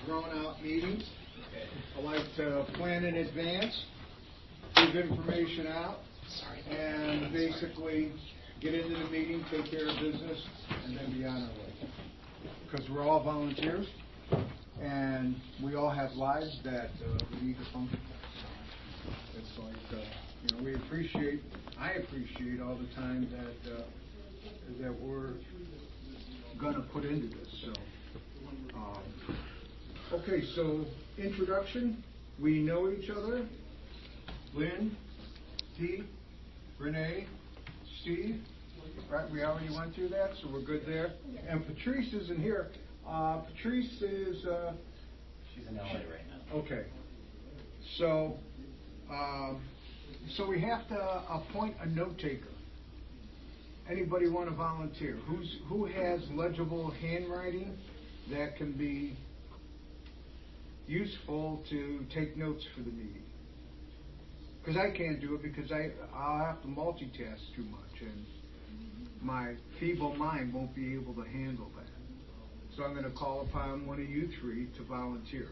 drawn-out meetings. I like to plan in advance, give information out, and basically get into the meeting, take care of business, and then be on our way. Because we're all volunteers, and we all have lives that we need to function. It's like, we appreciate, I appreciate all the time that we're going to put into this. So, okay, so introduction. We know each other. Lynn, T, Renee, Steve. Right, we already went through that, so we're good there. And Patrice isn't here. Patrice is... she's in LA right now. Okay. So, so we have to appoint a note taker. Anybody want to volunteer? Who has legible handwriting that can be useful to take notes for the meeting? Because I can't do it because I'll have to multitask too much, and my feeble mind won't be able to handle that. So I'm going to call upon one of you three to volunteer.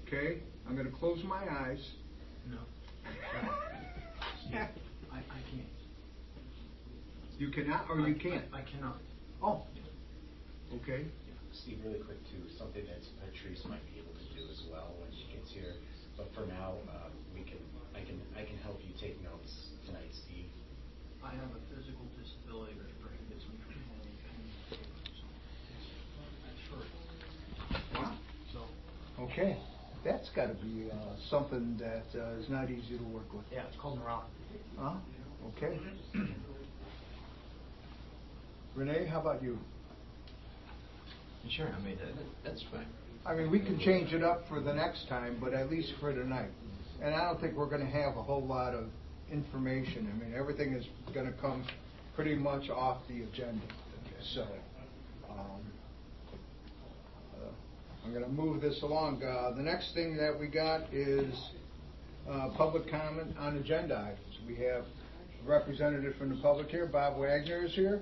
Okay? I'm going to close my eyes. No. Yeah, I can't. You cannot, or you can't? I cannot. Oh. Okay. Steve, really quick too, something that Patrice might be able to do as well when she gets here. But for now, I can help you take notes tonight, Steve. I have a physical disability that prohibits me from holding pen. That's short. Wow. So. Okay. That's got to be something that is not easy to work with. Yeah, it's called neuropathy. Huh? Okay. Renee, how about you? Sure, I mean, that's fine. I mean, we can change it up for the next time, but at least for tonight. And I don't think we're going to have a whole lot of information. I mean, everything is going to come pretty much off the agenda. So, I'm going to move this along. The next thing that we got is public comment on agenda items. We have a representative from the public here. Bob Wagner is here.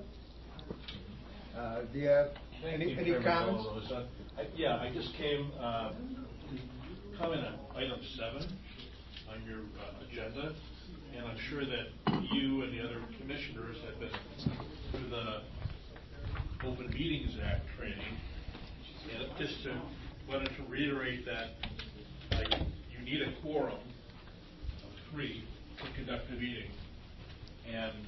Do you have any comments? I just came to comment on item 7 on your agenda, and I'm sure that you and the other commissioners have been through the Open Meetings Act training. And just wanted to reiterate that you need a quorum of 3 to conduct a meeting, and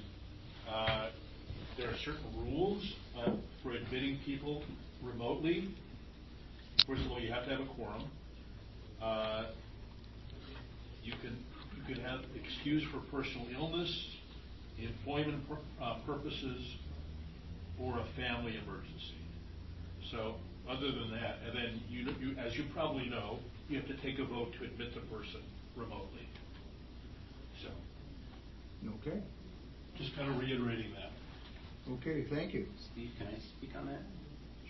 there are certain rules for admitting people remotely. First of all, you have to have a quorum. You can have excuse for personal illness, employment purposes, or a family emergency. So, other than that, and then you, as you probably know, you have to take a vote to admit the person remotely. So. Okay. Just kind of reiterating that. Okay, thank you. Steve, can I speak on that?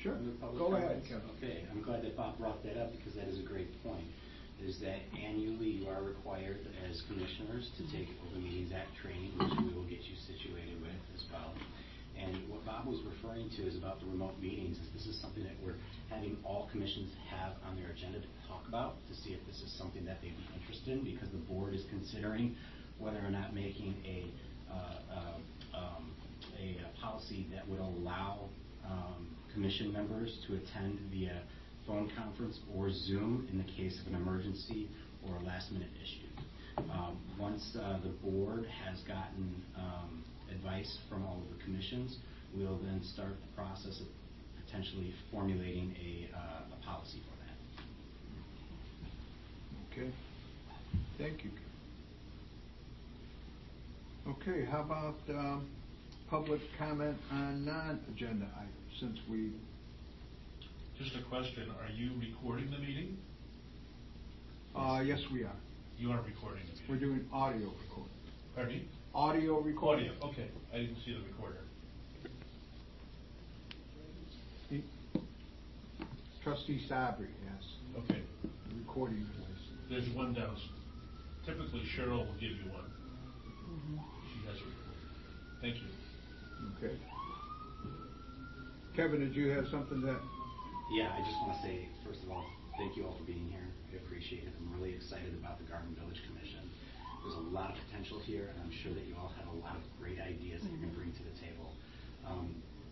Sure. Go ahead. Okay, I'm glad that Bob brought that up because that is a great point. Is that annually you are required as commissioners to take Open Meetings Act training, which we will get you situated with as well. And what Bob was referring to is about the remote meetings. Is this is something that we're having all commissions have on their agenda to talk about to see if this is something that they'd be interested in, because the board is considering whether or not making a policy that would allow commission members to attend via phone conference or Zoom in the case of an emergency or a last-minute issue. Once the board has gotten advice from all of the commissions, we'll then start the process of potentially formulating a policy for that. Okay. Thank you. Okay, how about public comment on non-agenda items, since we... Just a question, are you recording the meeting? Yes, we are. You are recording the meeting. We're doing audio recording. Pardon me? Audio recording. Audio, okay. I didn't see the recorder. Trustee Sabri has Okay. a recording device. There's one downstairs. Typically, Cheryl will give you one. She has a recorder. Thank you. Okay. Kevin, did you have something that... Yeah, I just want to say, first of all, thank you all for being here. I appreciate it. I'm really excited about the Garden Village Commission. There's a lot of potential here, and I'm sure that you all have a lot of great ideas that you can bring to the table.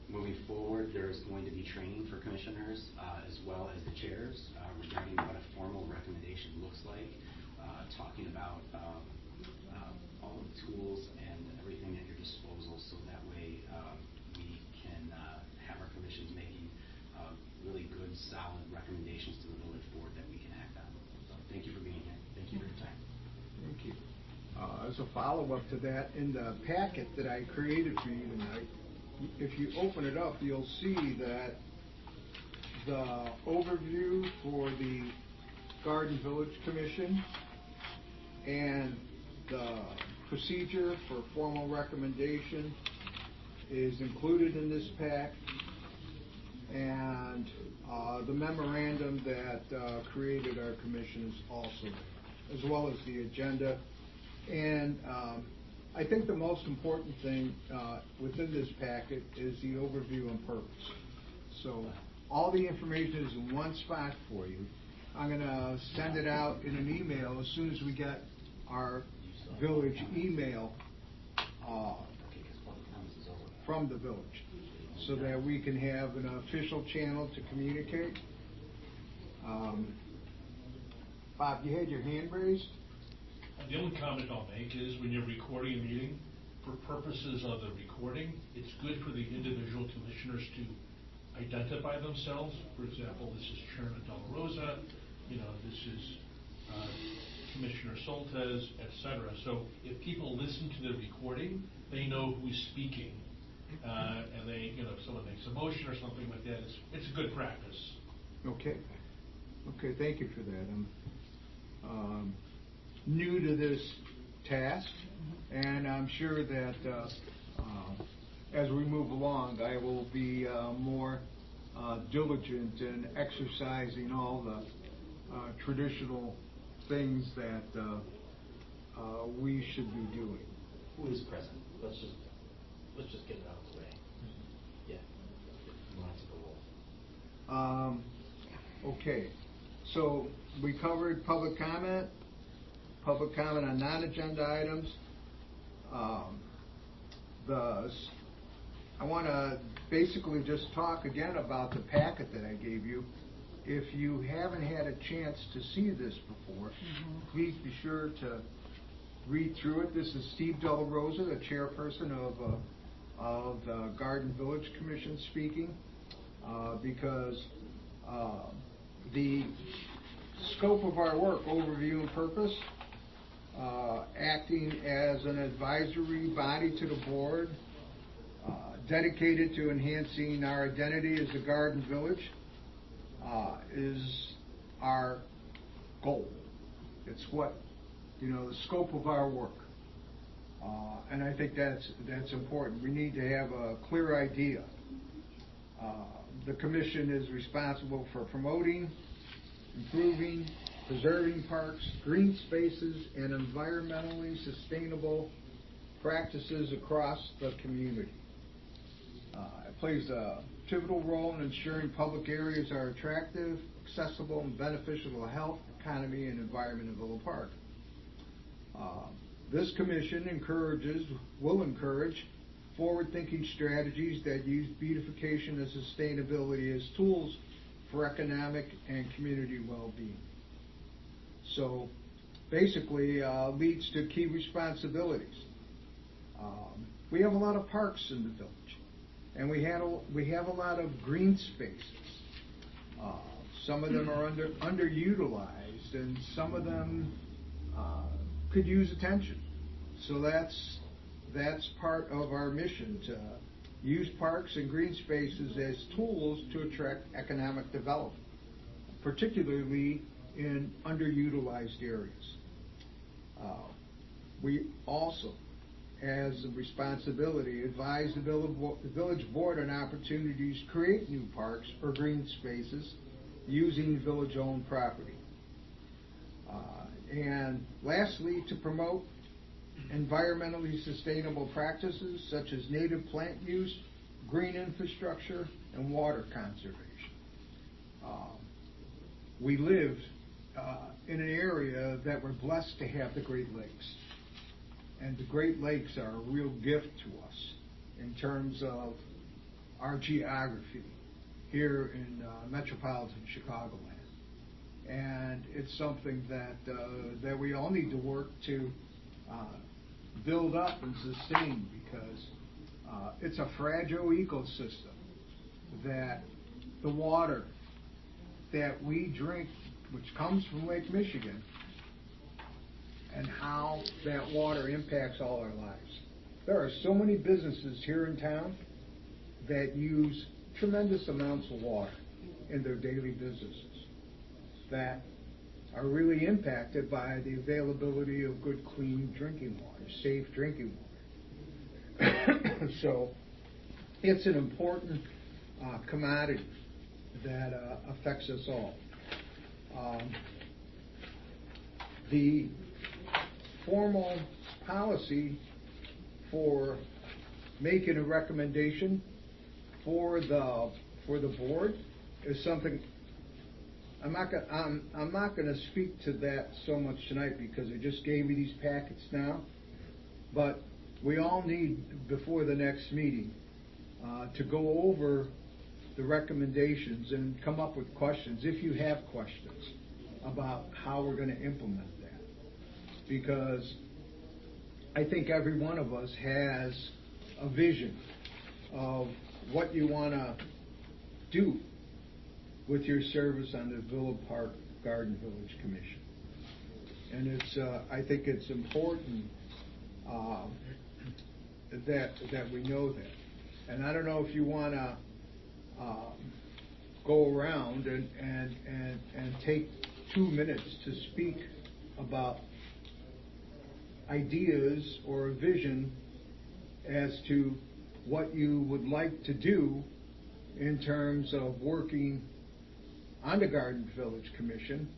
Moving forward, there's going to be training for commissioners as well as the chairs regarding what a formal recommendation looks like, talking about all of the tools and everything at your disposal, so that way we can have our commissions making really good, solid recommendations to the village board that we can act on. So thank you for being here. Thank you for your time. Thank you. As a follow-up to that, in the packet that I created for you tonight, if you open it up, you'll see that the overview for the Garden Village Commission and the procedure for formal recommendation is included in this pack, and the memorandum that created our commission is also there, as well as the agenda. And I think the most important thing within this packet is the overview and purpose. So all the information is in one spot for you. I'm going to send it out in an email as soon as we get our village email from the village, so that we can have an official channel to communicate. Bob, you had your hand raised? The only comment I'll make is when you're recording a meeting, for purposes of the recording, it's good for the individual commissioners to identify themselves. For example, this is Chairman Della Rosa, this is Commissioner Soltez, etc. So if people listen to the recording, they know who's speaking. And they, if someone makes a motion or something like that, it's a good practice. Okay. Okay, thank you for that. I'm new to this task, and I'm sure that as we move along, I will be more diligent in exercising all the traditional things that we should be doing. Who is present? Let's just get it out of the way. Yeah. You want to take a roll. Okay, so we covered public comment on non-agenda items. I want to basically just talk again about the packet that I gave you. If you haven't had a chance to see this before, please be sure to read through it. This is Steve Della Rosa, the chairperson of the Garden Village Commission, speaking, because the scope of our work, overview and purpose, acting as an advisory body to the board, dedicated to enhancing our identity as a garden village, is our goal. It's what, the scope of our work. And I think that's important. We need to have a clear idea. The commission is responsible for promoting, improving, preserving parks, green spaces, and environmentally sustainable practices across the community. It plays a pivotal role in ensuring public areas are attractive, accessible, and beneficial to the health, economy, and environment of Villa Park. This commission will encourage forward-thinking strategies that use beautification and sustainability as tools for economic and community well-being. So basically leads to key responsibilities. We have a lot of parks in the village, and we have a lot of green spaces. Some of them are underutilized, and some of them could use attention. So that's part of our mission, to use parks and green spaces as tools to attract economic development, particularly in underutilized areas. We also, as a responsibility, advise the village board on opportunities to create new parks or green spaces using village-owned property. And lastly, to promote environmentally sustainable practices such as native plant use, green infrastructure, and water conservation. we live in an area that we're blessed to have the Great Lakes. And the Great Lakes are a real gift to us in terms of our geography here in metropolitan Chicagoland. And it's something that we all need to work to build up and sustain, because it's a fragile ecosystem that the water that we drink, which comes from Lake Michigan, and how that water impacts all our lives. There are so many businesses here in town that use tremendous amounts of water in their daily businesses that are really impacted by the availability of good, clean drinking water, safe drinking water. So it's an important commodity that affects us all. The formal policy for making a recommendation for the board is something. I'm not going to speak to that so much tonight because I just gave you these packets now. But we all need, before the next meeting, to go over the recommendations and come up with questions, if you have questions, about how we're going to implement that. Because I think every one of us has a vision of what you want to do with your service on the Villa Park Garden Village Commission. And it's, I think it's important that we know that. And I don't know if you want to go around and take 2 minutes to speak about ideas or a vision as to what you would like to do in terms of working on the Garden Village Commission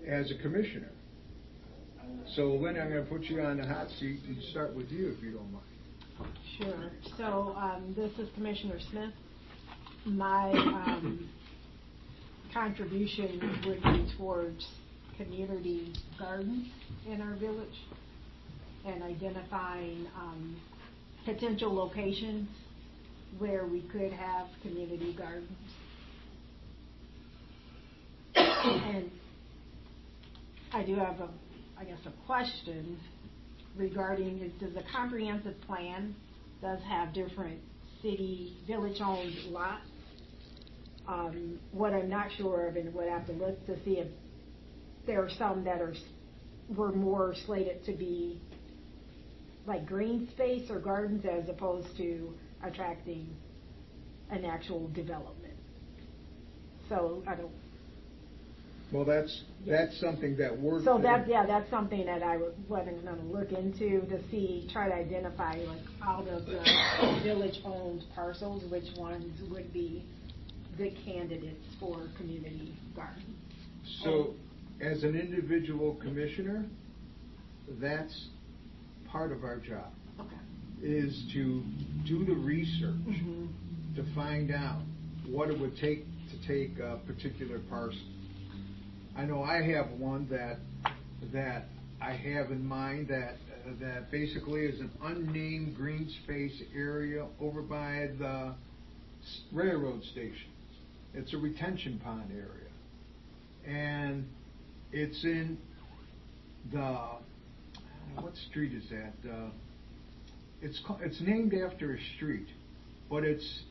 as a commissioner. So, Lynn, I'm going to put you on the hot seat and start with you, if you don't mind. Sure. So this is Commissioner Smith. My contribution would be towards community gardens in our village and identifying potential locations where we could have community gardens. And I do have a question regarding, does the comprehensive plan does have different city, village-owned lots? What I'm not sure of, and would have to look to see if there are some that were more slated to be like green space or gardens as opposed to attracting an actual development. So I don't. Well, that's something that we're. So that's something that I was going to look into to see, try to identify, like, out of the village-owned parcels, which ones would be good candidates for community gardens. So, as an individual commissioner, that's part of our job. Okay. Is to do the research to find out what it would take to take a particular parcel. I know I have one that I have in mind that basically is an unnamed green space area over by the railroad station. It's a retention pond area, and it's in what street is that? It's named after a street, but it's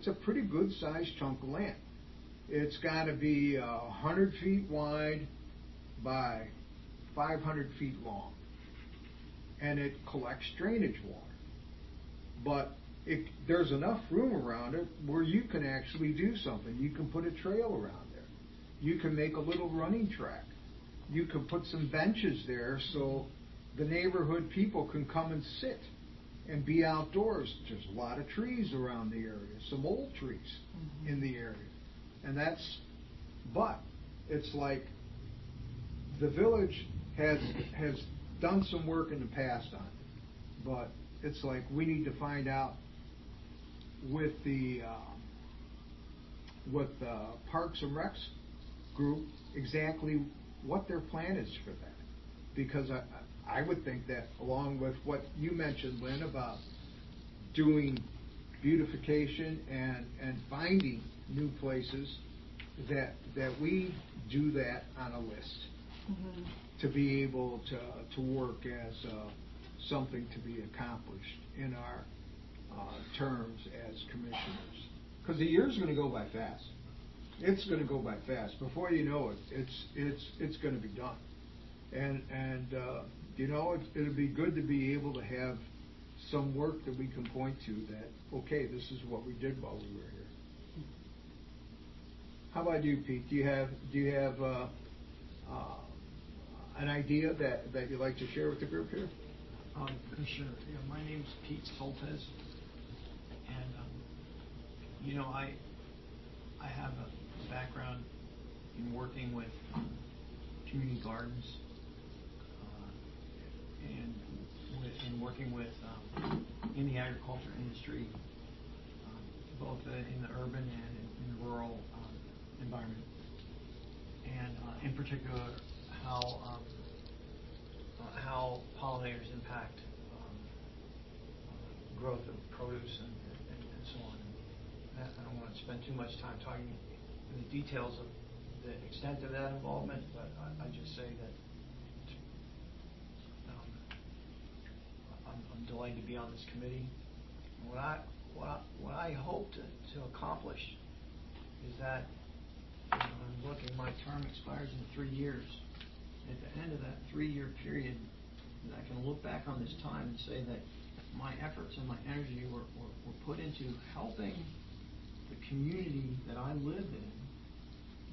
a pretty good sized chunk of land. It's got to be 100 feet wide by 500 feet long, and it collects drainage water. But there's enough room around it where you can actually do something. You can put a trail around there. You can make a little running track. You can put some benches there so the neighborhood people can come and sit and be outdoors. There's a lot of trees around the area, some old trees in the area. And but it's like the village has done some work in the past on it, but it's like we need to find out with the with the Parks and Recs group exactly what their plan is for that. Because I would think that along with what you mentioned, Lynn, about doing beautification and finding new places, that we do that on a list to be able to work as something to be accomplished in our terms as commissioners. Because the year's going to go by fast. It's going to go by fast. Before you know it, it's going to be done. And you know, it'll be good to be able to have some work that we can point to that, okay, this is what we did while we were here. How about you, Pete? Do you have an idea that you'd like to share with the group here? Sure. Yeah, my name's Pete Soltez, and you know, I have a background in working with community gardens and in working with in the agriculture industry, both in the urban and in the rural environment, and in particular how pollinators impact growth of produce and so on. And I don't want to spend too much time talking in the details of the extent of that involvement, but I just say that I'm delighted to be on this committee. What I hope to accomplish is that, I'm looking, my term expires in 3 years. At the end of that 3-year period, that I can look back on this time and say that my efforts and my energy were put into helping the community that I live in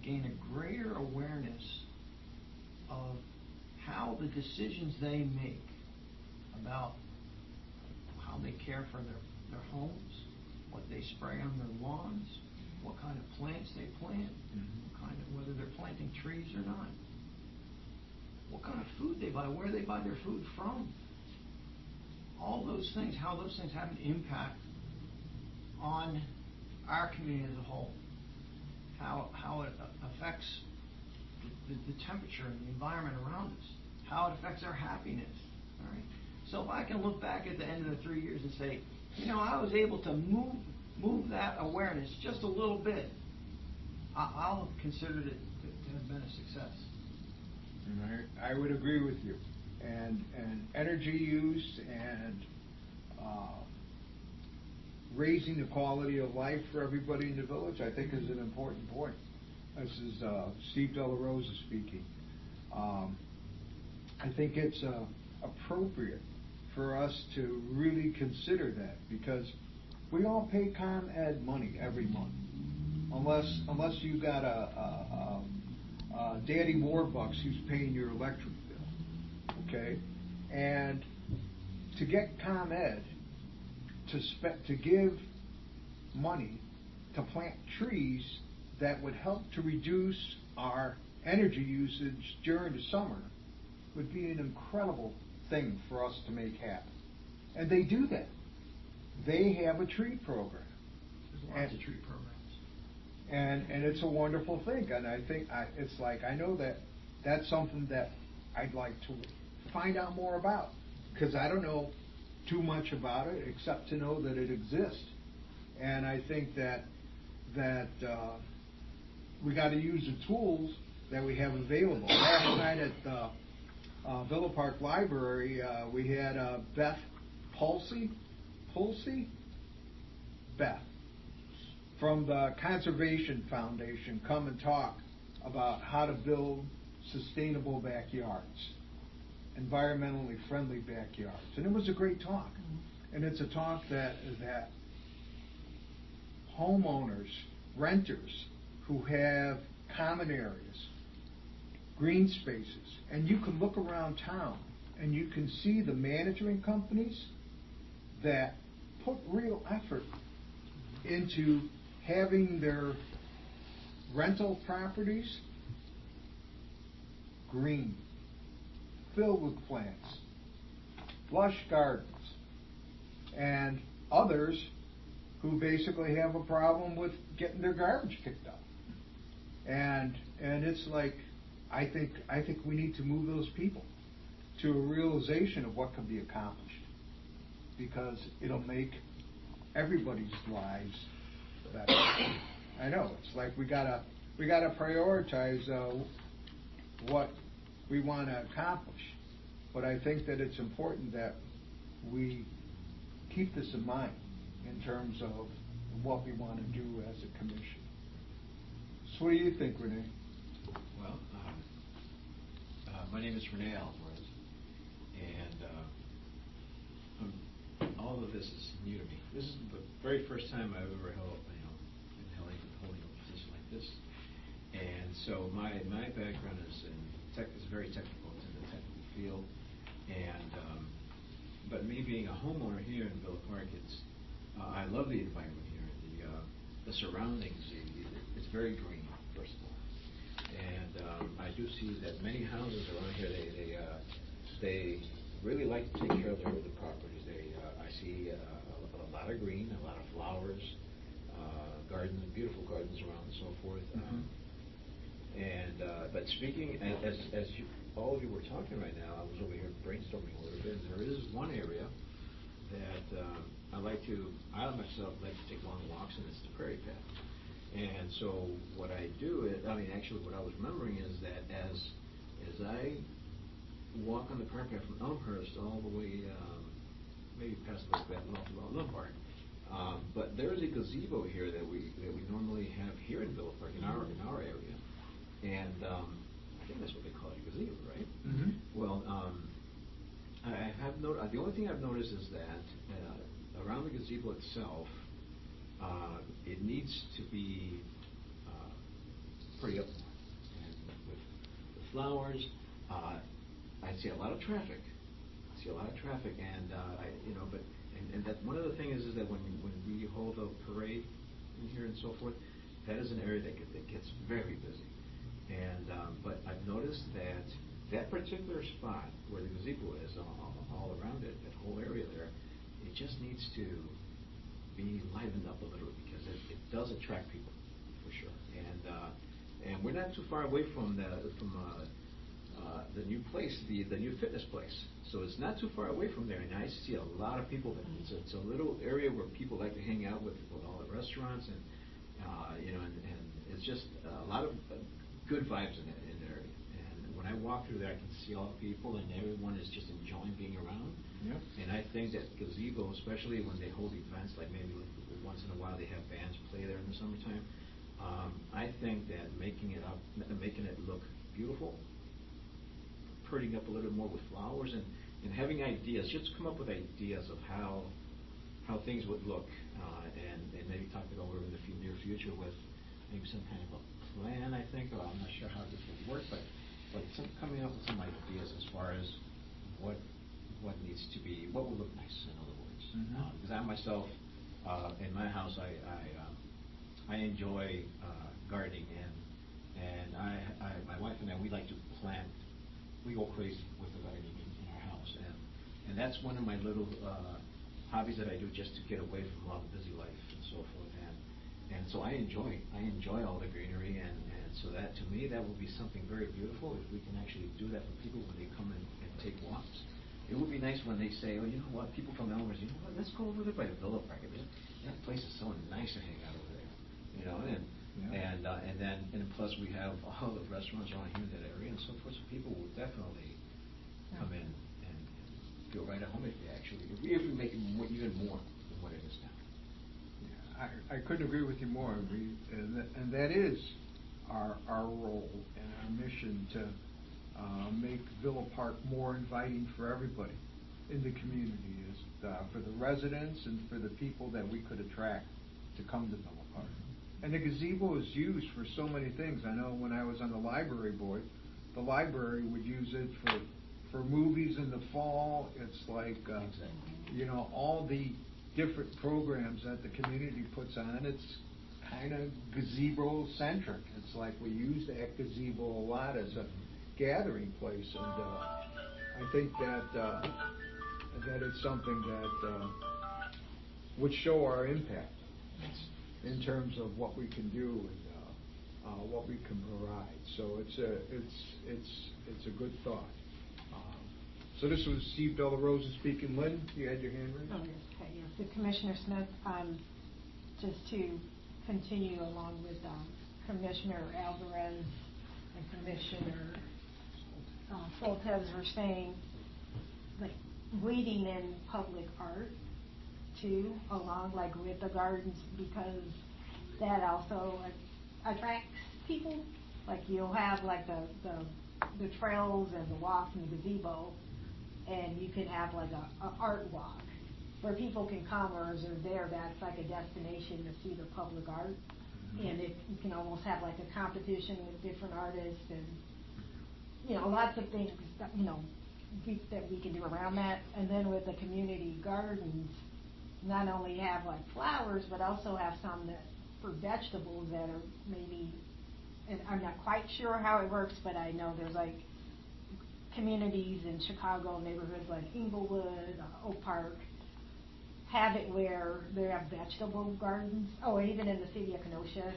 gain a greater awareness of how the decisions they make about how they care for their homes, what they spray on their lawns, what kind of plants they plant, whether they're planting trees or not, what kind of food they buy, where they buy their food from. All those things, how those things have an impact on our community as a whole, how it affects the temperature and the environment around us, how it affects our happiness. All right. So if I can look back at the end of the 3 years and say, you know, I was able to move that awareness just a little bit, I'll have considered it to have been a success. And I would agree with you. And energy use and raising the quality of life for everybody in the village, I think, is an important point. This is Steve Della Rosa speaking. I think it's appropriate for us to really consider that, because we all pay ComEd money every month, unless you got a Daddy Warbucks who's paying your electric bill, okay? And to get ComEd to give money to plant trees that would help to reduce our energy usage during the summer would be an incredible thing for us to make happen. And they do that. They have a tree program. There's lots of tree programs. And it's a wonderful thing. And I think it's like, I know that that's something that I'd like to find out more about, because I don't know too much about it except to know that it exists. And I think that we got to use the tools that we have available. Last night at the Villa Park Library, we had Beth Pulsey, Beth, from the Conservation Foundation come and talk about how to build sustainable backyards, environmentally friendly backyards. And it was a great talk. And it's a talk that homeowners, renters who have common areas, green spaces, and you can look around town and you can see the management companies that put real effort into having their rental properties green, filled with plants, lush gardens, and others who basically have a problem with getting their garbage picked up. And it's like, I think we need to move those people to a realization of what can be accomplished, because it'll make everybody's lives better. I know, it's like we gotta prioritize what we want to accomplish, but I think that it's important that we keep this in mind in terms of what we want to do as a commission. So what do you think, Renee? Well, my name is Renee Alvarez, and all of this is new to me. This is the very first time I've ever held, been holding a position like this. And so my background is very technical. It's in the technical field, and but me being a homeowner here in Villa Park, I love the environment here. The surroundings, it's very green, first of all. And I do see that many houses around here, they really like to take care of the properties. I see a lot of green, a lot of flowers, gardens, beautiful gardens around and so forth. But speaking, as all of you were talking right now, I was over here brainstorming a little bit, and there is one area that I myself like to take long walks, and it's the prairie path. And so what I do is, actually what I was remembering is that as I walk on the prairie path from Elmhurst all the way, maybe past a little bit, Lombard, but there's a gazebo here that we normally have here in Villa Park, in our area. And I think that's what they call it, a gazebo, right? Mm-hmm. Well, I have the only thing I've noticed is that around the gazebo itself, it needs to be pretty up more. And with the flowers, I see a lot of traffic. And and that one of the things is that when we hold a parade in here and so forth, that is an area that gets very busy. And but I've noticed that particular spot where the gazebo is, all around it, that whole area there, it just needs to be livened up a little, because it does attract people, for sure. And we're not too far away from the new place, the new fitness place. So it's not too far away from there, and I see a lot of people there. It's a little area where people like to hang out with all the restaurants, and and it's just a lot of good vibes in that area. And when I walk through there, I can see all the people, and everyone is just enjoying being around. Yep. And I think that gazebo, especially when they hold events, like maybe once in a while they have bands play there in the summertime, I think that making it look beautiful, prettying up a little more with flowers, and having ideas, just come up with ideas of how things would look, and maybe talk it over in the near future with maybe some kind of a plan, I think, or I'm not sure how this would work, but coming up with some ideas as far as what needs to be, what would look nice, in other words. Because I myself, in my house, I enjoy gardening, and my wife and I, we like to plant. We go crazy with the gardening in our house, and that's one of my little hobbies that I do, just to get away from all the busy life and so forth. And so I enjoy all the greenery, and so that, to me, that would be something very beautiful if we can actually do that for people when they come and take walks. It would be nice when they say, oh, you know what, people from Elmhurst, you know what, let's go over there by the Villa Park. That place is so nice to hang out over there, and plus we have all the restaurants around here in that area and so forth, so people will definitely come in and feel right at home if we make it even more than what it is now. I couldn't agree with you more, and that is our role and our mission, to make Villa Park more inviting for everybody in the community, for the residents and for the people that we could attract to come to Villa Park. And the gazebo is used for so many things. I know when I was on the library board, the library would use it for movies in the fall. It's like all the different programs that the community puts on. It's kind of gazebo-centric. It's like we use that gazebo a lot as a gathering place, and I think that it's something that would show our impact in terms of what we can do and what we can provide. So it's a good thought. So this was Steve Della Rosa speaking. Lynn, you had your hand raised? Oh, yes, okay, yes. So Commissioner Smith, just to continue along with Commissioner Alvarez and Commissioner Soltesz were saying, like, bleeding in public art too, along like with the gardens, because that also attracts people. Like you'll have like the trails and the walks and the gazebo, and you can have like a art walk where people can come or are there. That's like a destination to see the public art, and you can almost have like a competition with different artists and lots of things that that we can do around that. And then with the community gardens, not only have like flowers, but also have some that for vegetables that are maybe, and I'm not quite sure how it works, but I know there's like communities in Chicago, neighborhoods like Inglewood, Oak Park, have it where they have vegetable gardens. Oh, and even in the city of Kenosha,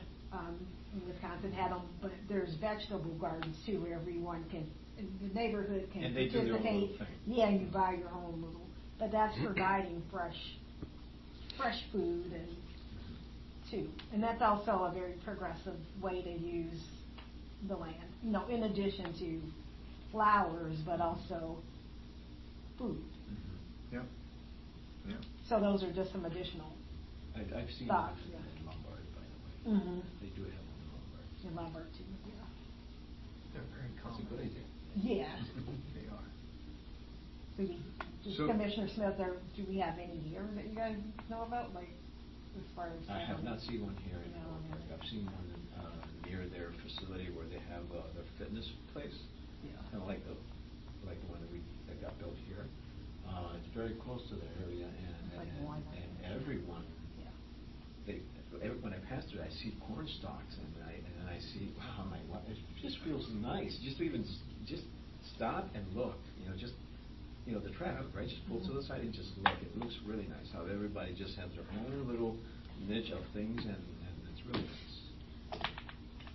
in Wisconsin had them, but there's vegetable gardens too, where everyone can, in the neighborhood can And they do their own participate. little thing. Yeah, you buy your own little, but that's providing fresh food and too. And that's also a very progressive way to use the land, in addition to flowers, but also food. Yep. Yep. So those are just some additional I've seen thoughts. them in Lombard, by the way. Mm-hmm. They do have them in Lombard. In Lombard too, yeah. They're very That's common. a good idea. Yeah. They are. Do we, just So- Commissioner Smith, do we have any here that you guys know about, like, as far as? I have not seen one here in No, Oak Park. no. I've seen one near their facility where they have their fitness place. Yeah. Kind of like the one that got built here. It's very close to the area, It's like one. and everyone, Yeah. when I pass through, I see corn stalks, and then I see, wow, I'm like, wow, it just feels nice. Just to even just stop and look, just the traffic, right? Just pull to the side and just look. It looks really nice how everybody just has their own little niche of things, and it's really nice.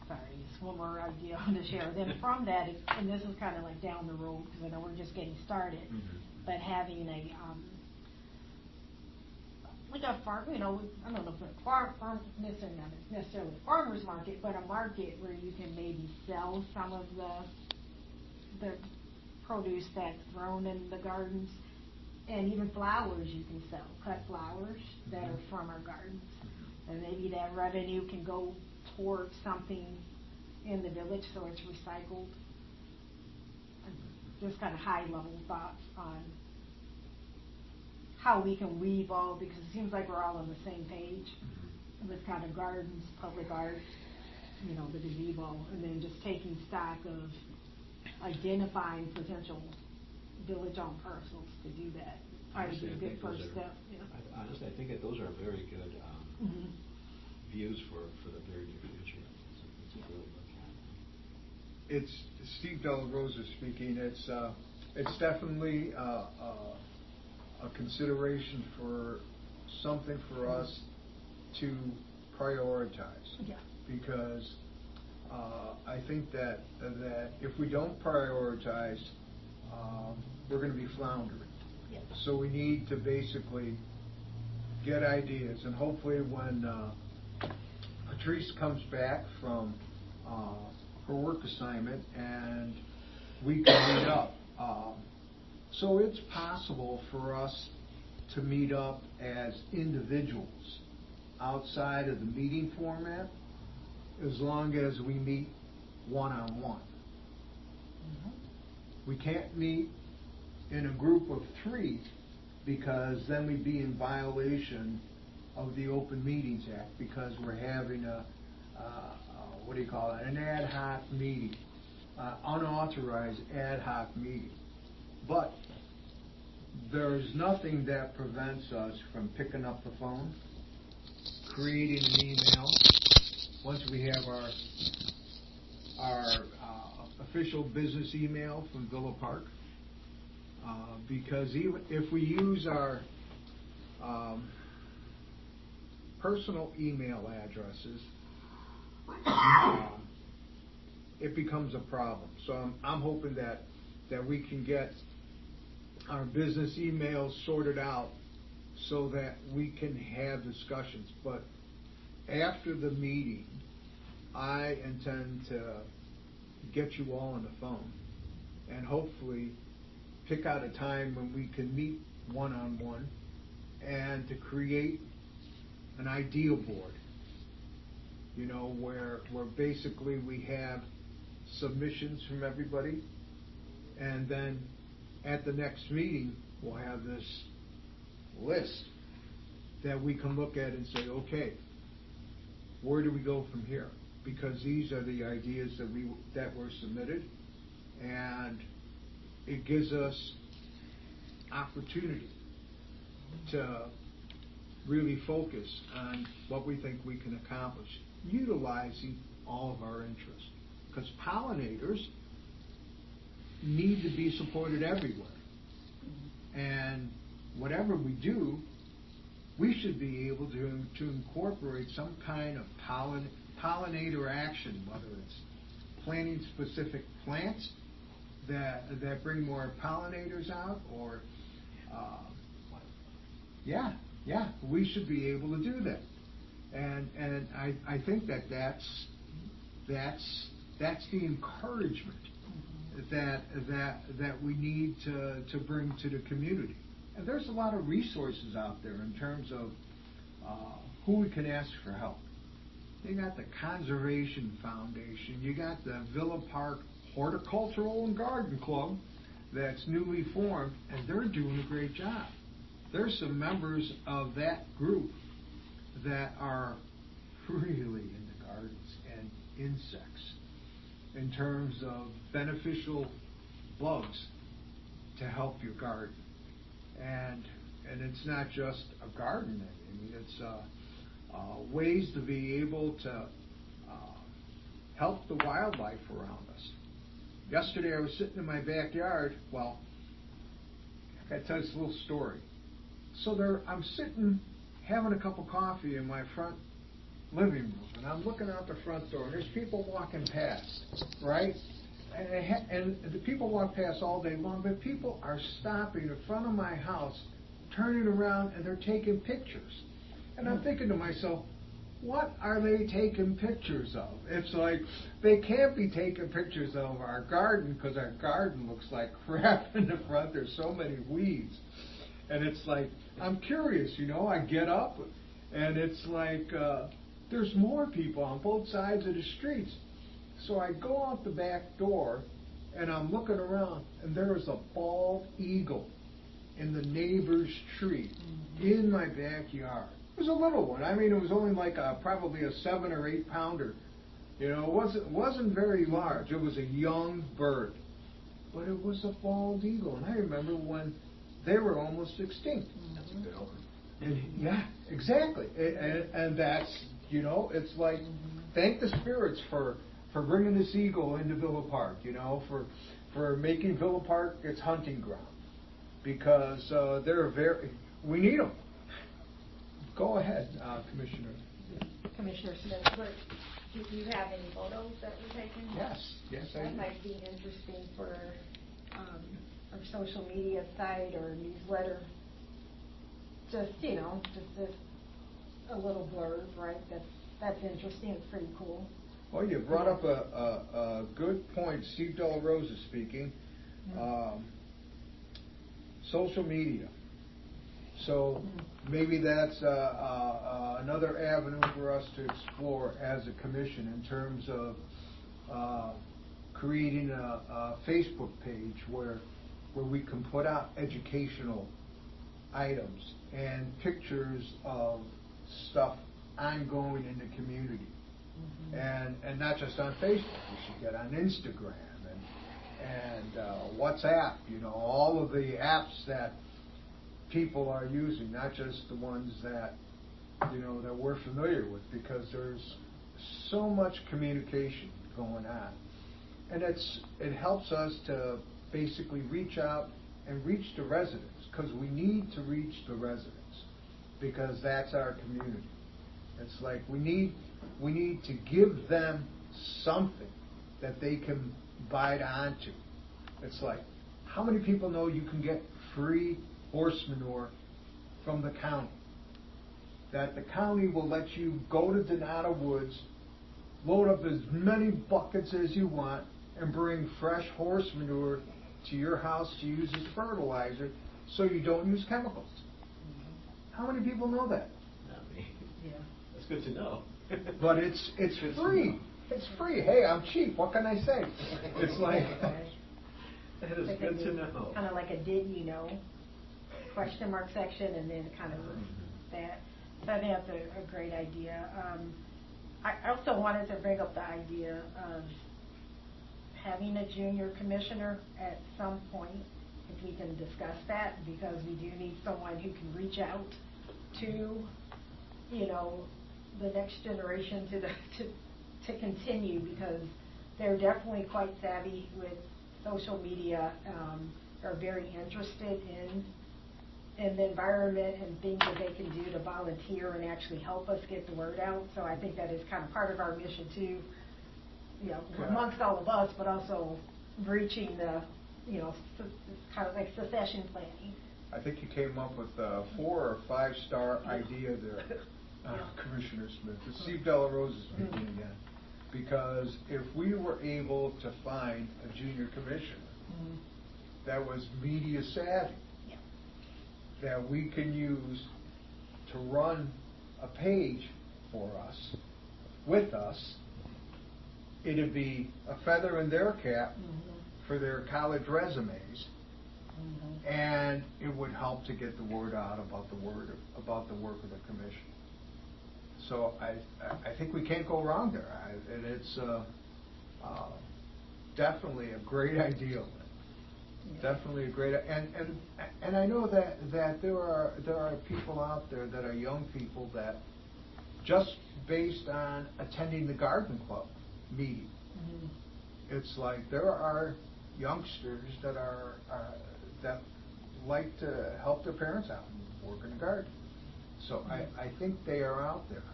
Sorry, just one more idea to share. Then from that, and this is kind of like down the road, because I know we're just getting started, but having a, like a farm, I don't know if a farm, necessarily not necessarily a farmer's market, but a market where you can maybe sell some of the produce that's grown in the gardens, and even flowers you can sell, cut flowers that are from our gardens. And maybe that revenue can go towards something in the village, so it's recycled. Just kind of high-level thoughts on how we can weave all, because it seems like we're all on the same page with kind of gardens, public art, the gazebo, and then just taking stock of identifying potential village-owned parcels to do that. Probably be a good first step. Honestly, I think that those are very good Mhm. views for the very near future. It's a really look at. It's Steve Della Rosa speaking. It's definitely a consideration for something for us to prioritize. Yeah. Because I think that if we don't prioritize, we're going to be floundering. Yeah. So we need to basically get ideas, and hopefully when Patrice comes back from her work assignment and we can meet up. So it's possible for us to meet up as individuals outside of the meeting format, as long as we meet one-on-one. We can't meet in a group of 3, because then we'd be in violation of the Open Meetings Act, because we're having an ad hoc meeting, unauthorized ad hoc meeting. But there's nothing that prevents us from picking up the phone, creating an email, once we have our official business email from Villa Park. Because even if we use our personal email addresses, it becomes a problem. So I'm hoping that we can get our business emails sorted out so that we can have discussions. But after the meeting, I intend to get you all on the phone and hopefully pick out a time when we can meet one-on-one and to create an idea board, where basically we have submissions from everybody, and then at the next meeting, we'll have this list that we can look at and say, okay, where do we go from here? Because these are the ideas that were submitted, and it gives us opportunity to really focus on what we think we can accomplish, utilizing all of our interests. Because pollinators need to be supported everywhere. And whatever we do, we should be able to incorporate some kind of pollinator action, whether it's planting specific plants that bring more pollinators out, or we should be able to do that. And I think that's the encouragement that we need to bring to the community. And there's a lot of resources out there in terms of who we can ask for help. You got the Conservation Foundation, you got the Villa Park Horticultural and Garden Club that's newly formed, and they're doing a great job. There's some members of that group that are really into gardens and insects in terms of beneficial bugs to help your garden. And it's not just a garden. I mean, it's ways to be able to help the wildlife around us. Yesterday I was sitting in my backyard. Well, I gotta tell you this little story. So I'm sitting having a cup of coffee in my front living room, and I'm looking out the front door, and there's people walking past, right? And the people walk past all day long, but people are stopping in front of my house, turning around, and they're taking pictures. And I'm thinking to myself, what are they taking pictures of? It's like, they can't be taking pictures of our garden, because our garden looks like crap in the front. There's so many weeds. And it's like, I'm curious, I get up, and it's like, there's more people on both sides of the streets. So I go out the back door, and I'm looking around, and there is a bald eagle in the neighbor's tree in my backyard. It was a little one. I mean, it was only like probably a 7 or 8 pounder. It wasn't very large. It was a young bird, but it was a bald eagle. And I remember when they were almost extinct. That's a good omen. And yeah, exactly. And that's, it's like, thank the spirits for bringing this eagle into Villa Park, for making Villa Park its hunting ground, because we need them. Go ahead, Commissioner. Commissioner Smith, do you have any photos that were taken? Yes, I That do. might be interesting for our social media site or newsletter. Just a little blurb, right? That's interesting. It's pretty cool. Well, you brought up a good point. Steve Della Rosa speaking. Social media. So maybe that's another avenue for us to explore as a commission in terms of creating a Facebook page where we can put out educational items and pictures of stuff ongoing in the community. And not just on Facebook. We should get on Instagram and WhatsApp, all of the apps that people are using, not just the ones that that we're familiar with, because there's so much communication going on, and it helps us to basically reach out and reach the residents, because we need to reach the residents, because that's our community. It's like, we need to give them something that they can bite onto. It's like, how many people know you can get free horse manure from the county? That the county will let you go to Donata Woods, load up as many buckets as you want, and bring fresh horse manure to your house to use as fertilizer, so you don't use chemicals. How many people know that? Not me. Yeah. That's good to know. But it's Good to free. know. It's free. Hey, I'm cheap. What can I say? It's like, That is good to know. Kind of like a did you know question mark section, and then kind of that. So I think that's a great idea. I also wanted to bring up the idea of having a junior commissioner at some point, if we can discuss that, because we do need someone who can reach out to, you know, the next generation to continue, because they're definitely quite savvy with social media, are very interested in the environment and things that they can do to volunteer and actually help us get the word out. So I think that is kind of part of our mission too, you know, amongst all of us, but also reaching the, you know, it's kind of like succession planning. I think you came up with a 4 or 5-star idea there, Commissioner Smith. It's Steve Della Rosa speaking again. Because if we were able to find a junior commissioner that was media savvy, that we can use to run a page for us, with us, it'd be a feather in their cap for their college resumes, and it would help to get the word out about the work of the commission. So I think we can't go wrong there, and it's definitely a great idea. Definitely a great, and I know that there are people out there that are young people that, just based on attending the garden club meeting, it's like there are youngsters that that like to help their parents out and work in the garden. So I think they are out there.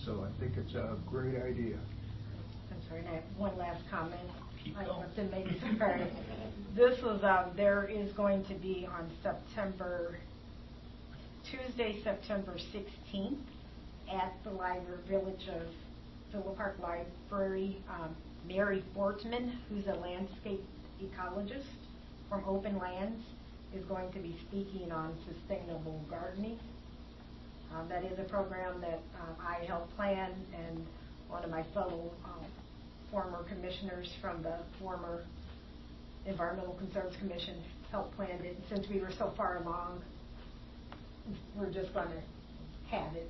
So I think it's a great idea. I'm sorry, and I have one last comment. Keep I going. want to make it sorry. This was, there is going to be on Tuesday, September 16th, at the library, Village of Villa Park Library, Mary Fortman, who's a landscape ecologist from Open Lands, is going to be speaking on sustainable gardening. That is a program that I helped plan, and one of my fellow former commissioners from the former Environmental Concerns Commission helped plan it. Since we were so far along, we're just going to have it.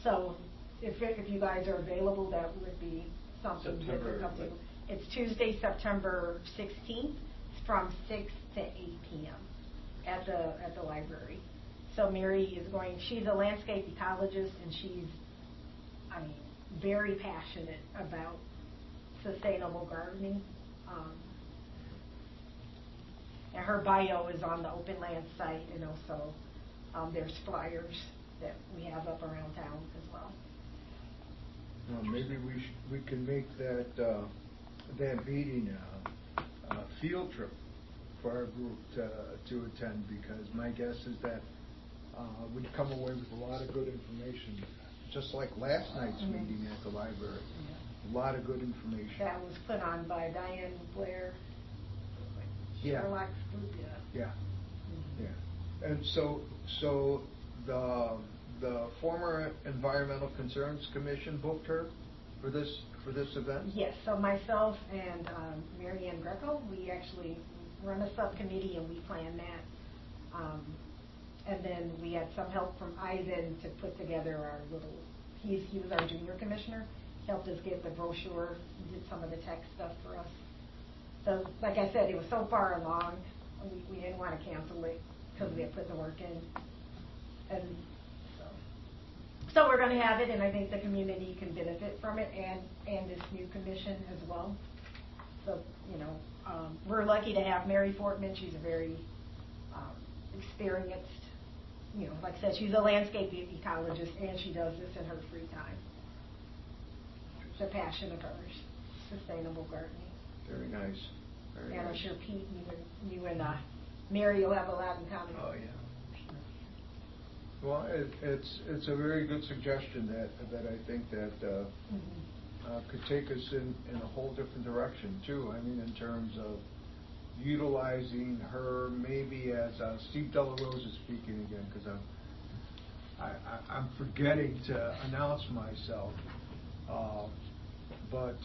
So if you guys are available, that would be something that would come to. It's Tuesday, September 16th, from 6 to 8 p.m. at the library. So Mary is she's a landscape ecologist, and she's, I mean, very passionate about sustainable gardening. And her bio is on the Open Land site, and also there's flyers that we have up around town as well. Maybe we can make that meeting a field trip for our group to attend, because my guess is that we'd come away with a lot of good information, just like last night's meeting at the library. A lot of good information. That was put on by Diane Blair. Sherlock Group, Yeah. And so the former Environmental Concerns Commission booked her for this event? Yes, so myself and Mary Ann Greco, we actually run a subcommittee, and we plan that. And then we had some help from Ivan to put together our he was our junior commissioner, helped us get the brochure, did some of the tech stuff for us. So, like I said, it was so far along, we didn't want to cancel it because we had put the work in. And so we're going to have it, and I think the community can benefit from it, and this new commission as well. So, you know, we're lucky to have Mary Fortman. She's a very experienced you know, like I said, she's a landscape ecologist, and she does this in her free time. It's a passion of hers, sustainable gardening. Very nice. Very And I'm nice. sure Pete, you and Mary will have a lot in common. Oh, yeah. Well, it's a very good suggestion that I think that could take us in a whole different direction too. I mean, in terms of utilizing her maybe as Steve Delarosa is speaking again, because I'm forgetting to announce myself, but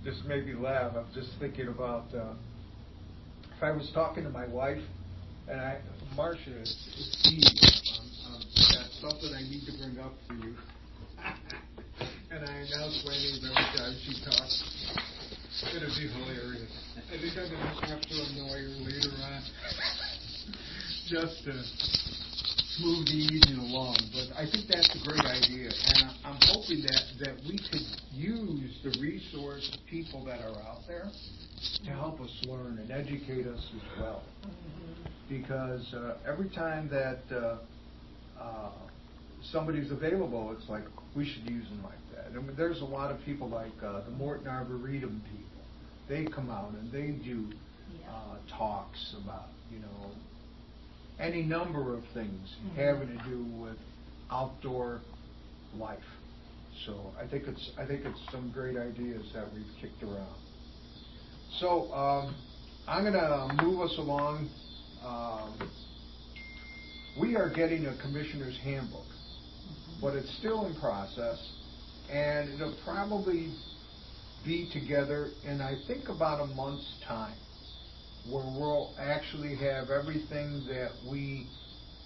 this made me laugh. I'm just thinking about if I was talking to my wife and Marcia, it's Steve, got something I need to bring up for you. And I announce my name every time she talks. It'd be hilarious. I think I'm going to have to annoy her later on just to smooth the evening along. But I think that's a great idea. And I'm hoping that we could use the resource people that are out there to help us learn and educate us as well. Because every time that somebody's available, it's like, we should use them like that. I mean, there's a lot of people like the Morton Arboretum people. They come out and they do talks about, you know, any number of things having to do with outdoor life. So I think it's some great ideas that we've kicked around. So I'm going to move us along. We are getting a commissioner's handbook, but it's still in process, and it'll probably be together in, I think, about a month's time, where we'll actually have everything that we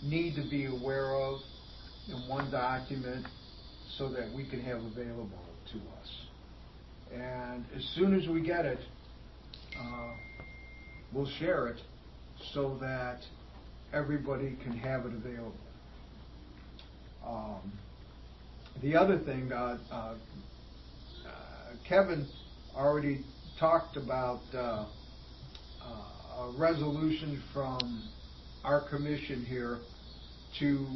need to be aware of in one document so that we can have available to us. And as soon as we get it, we'll share it so that everybody can have it available. The other thing, Kevin already talked about a resolution from our commission here to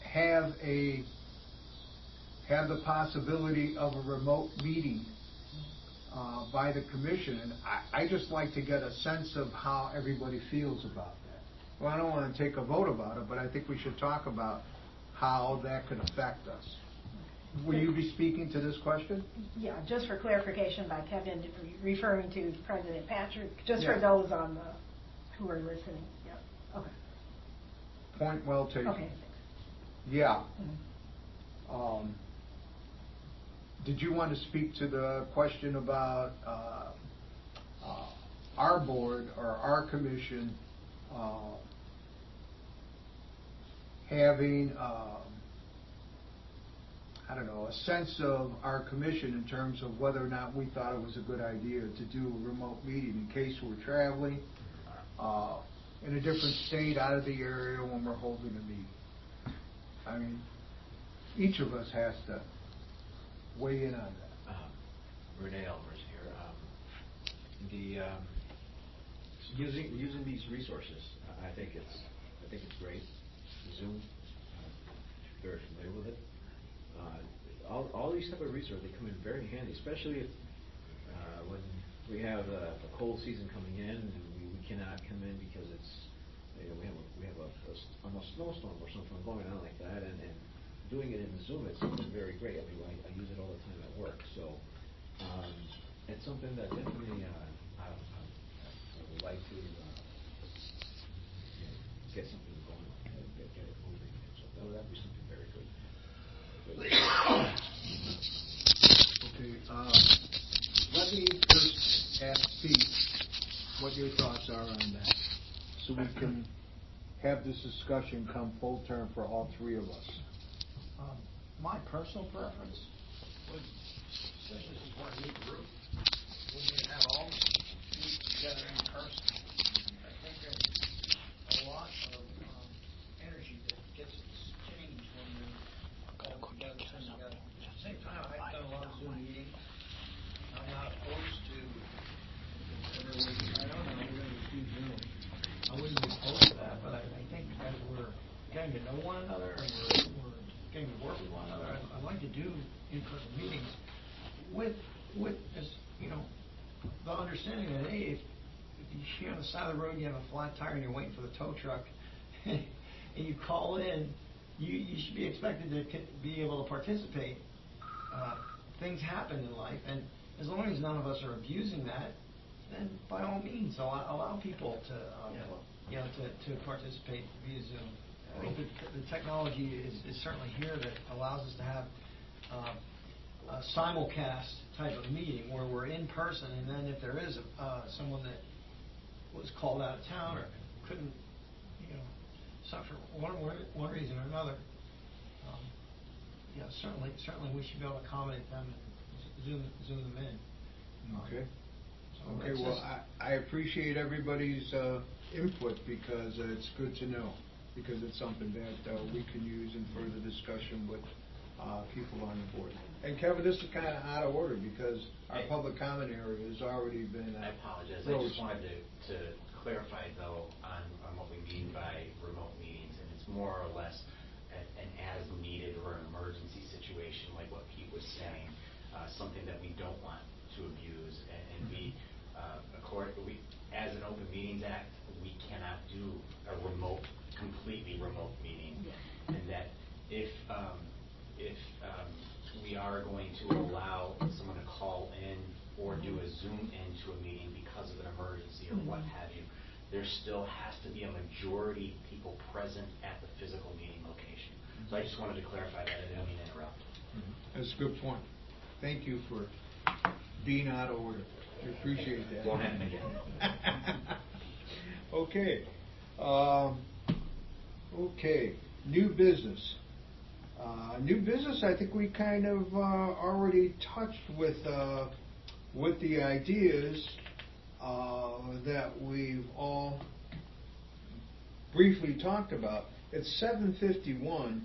have the possibility of a remote meeting by the commission, and I just like to get a sense of how everybody feels about that. Well, I don't want to take a vote about it, but I think we should talk about how that could affect us. Will you be speaking to this question? Yeah, just for clarification by Kevin, referring to President Patrick, just Yeah. for those on who are listening. Yep. Okay. Point well taken. Okay. Yeah. Did you want to speak to the question about our board or our commission having, I don't know, a sense of our commission in terms of whether or not we thought it was a good idea to do a remote meeting in case we're traveling in a different state out of the area when we're holding a meeting? I mean, each of us has to weigh in on that. Renee Elmers here. Using these resources, I think it's great. Zoom, very familiar with it. All these type of resources, they come in very handy, especially if when we have a cold season coming in and we cannot come in because it's, you know, we have a snowstorm or something going on like that, and doing it in Zoom, it's something very great. I mean, I use it all the time at work, so it's something that definitely I would like to get something going, get it moving. So that'd be something very good. Okay, let me first ask Pete what your thoughts are on that, so we can have this discussion come full term for all three of us. My personal preference would, since this is one new group, would be to have all meet together in person. I think there's a lot of energy that gets exchanged when you're all together, sitting together. At the same time, I've done a lot of Zoom meetings. I'm not opposed to getting to know one another, and we're getting to work with one another. I'd like to do in-person meetings with, as, you know, the understanding that, hey, if you're on the side of the road, you have a flat tire and you're waiting for the tow truck, and you call in, you should be expected to be able to participate. Things happen in life, and as long as none of us are abusing that, then by all means, allow people to, you know, to participate via Zoom. I think the technology is certainly here that allows us to have a simulcast type of meeting where we're in person, and then if there is someone that was called out of town or couldn't, you know, suffer one reason or another, yeah, certainly we should be able to accommodate them and zoom them in. Okay. So Okay, it's well, just- I appreciate everybody's input because it's good to know, because it's something that we can use in further discussion with people on the board. And Kevin, this is kind of out of order because our public comment area has already been. I apologize. I broached. just wanted to clarify, though, on what we mean by remote meetings, and it's more or less an as-needed or an emergency situation, like what Pete was saying, something that we don't want to abuse, and we, as an Open Meetings Act, we cannot do a completely remote meeting, and that if we are going to allow someone to call in or do a Zoom into a meeting because of an emergency or what have you, there still has to be a majority people present at the physical meeting location. So I just wanted to clarify that. I didn't mean to interrupt. That's a good point. Thank you for being out of order. We appreciate that. Won't happen again. Okay. Okay, new business. New business, I think we kind of already touched with the ideas that we've all briefly talked about. It's 7:51,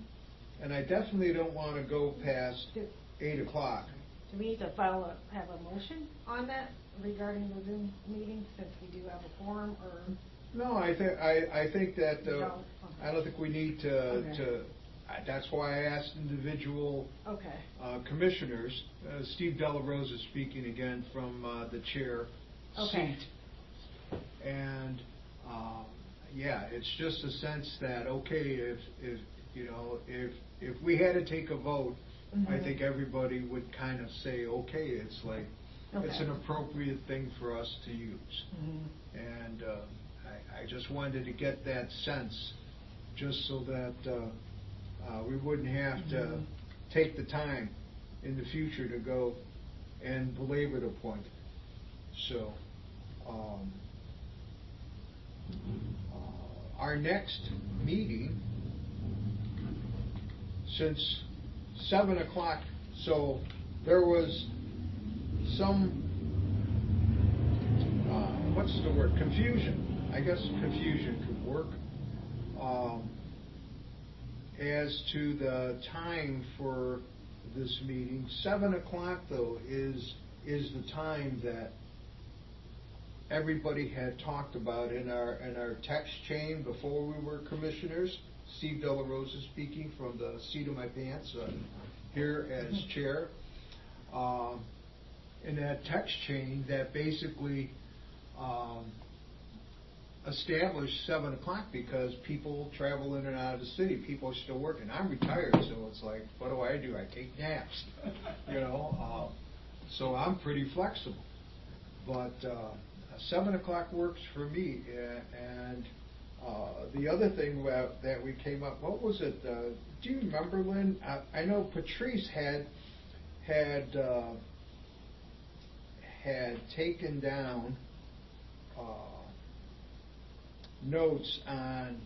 and I definitely don't want to go past 8 o'clock. Do we need to have a motion on that regarding the Zoom meeting, since we do have a quorum, or? No, I think that, You don't? I don't think we need Okay. to, that's why I asked individual Okay. commissioners. Steve Della Rosa speaking again from the chair Okay. seat. And, yeah, it's just a sense that, okay, if we had to take a vote, I Mhm. think everybody would kind of say, okay, it's like, it's Okay. an appropriate thing for us to use. Mhm. And I just wanted to get that sense, just so that we wouldn't have to Mhm. take the time in the future to go and belabor the point. So, our next meeting, since 7 o'clock, so there was some, what's the word, confusion. I guess confusion could work. As to the time for this meeting, 7 o'clock though is the time that everybody had talked about in our text chain before we were commissioners. Steve Della Rosa speaking from the seat of my pants here as chair. In that text chain that basically established 7 o'clock because people travel in and out of the city. People are still working. I'm retired, so it's like, what do? I take naps, so I'm pretty flexible. But 7 o'clock works for me. And the other thing that we came up, what was it? Do you remember, Lynn? I know Patrice had taken down notes on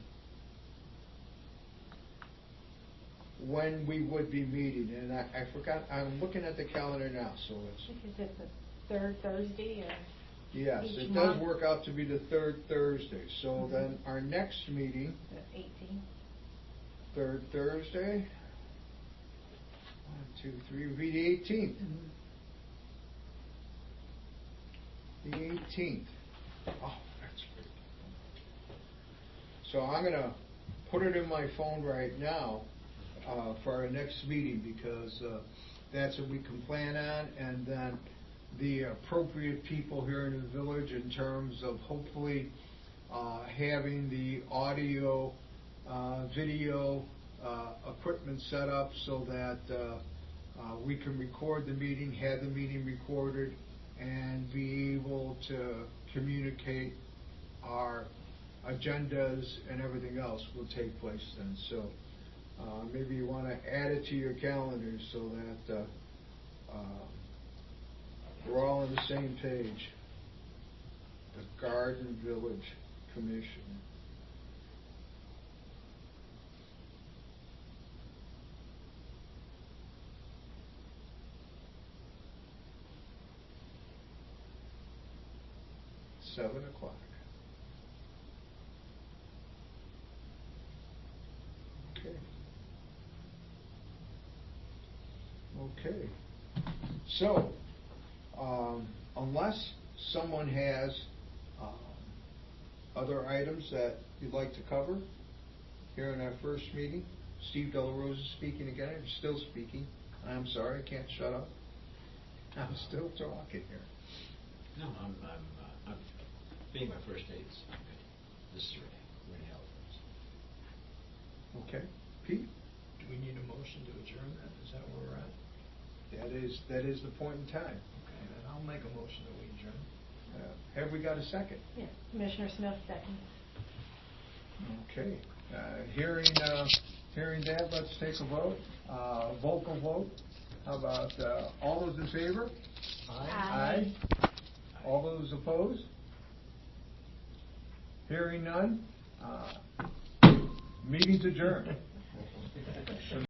when we would be meeting, and I forgot. I'm looking at the calendar now, so it's. I think it's the third Thursday, or? Yes, each it does month? work out to be the third Thursday. So then our next meeting, The 18th. third Thursday, 1, 2, 3, would be the 18th. The 18th. Oh, that's great. So I'm going to put it in my phone right now for our next meeting, because that's what we can plan on, and then the appropriate people here in the village in terms of hopefully having the audio, video equipment set up so that we can record the meeting, have the meeting recorded, and be able to communicate our agendas and everything else will take place then. So maybe you want to add it to your calendars so that we're all on the same page. The Garden Village Commission. $7:00. Okay. Okay. So, unless someone has other items that you'd like to cover here in our first meeting, Steve Delarosa is speaking again. I'm still speaking. I'm sorry, I can't shut up. I'm still talking here. No, I'm being my first day, this is Renee Alvarez. Okay. Pete? Do we need a motion to adjourn that? Is that where we're at? That is the point in time. Okay, then I'll make a motion that we adjourn. Have we got a second? Yes, Commissioner Smith, second. Okay. Hearing that, let's take a vote. Vocal vote. How about all those in favor? Aye. All those opposed? Hearing none. Meeting's adjourned.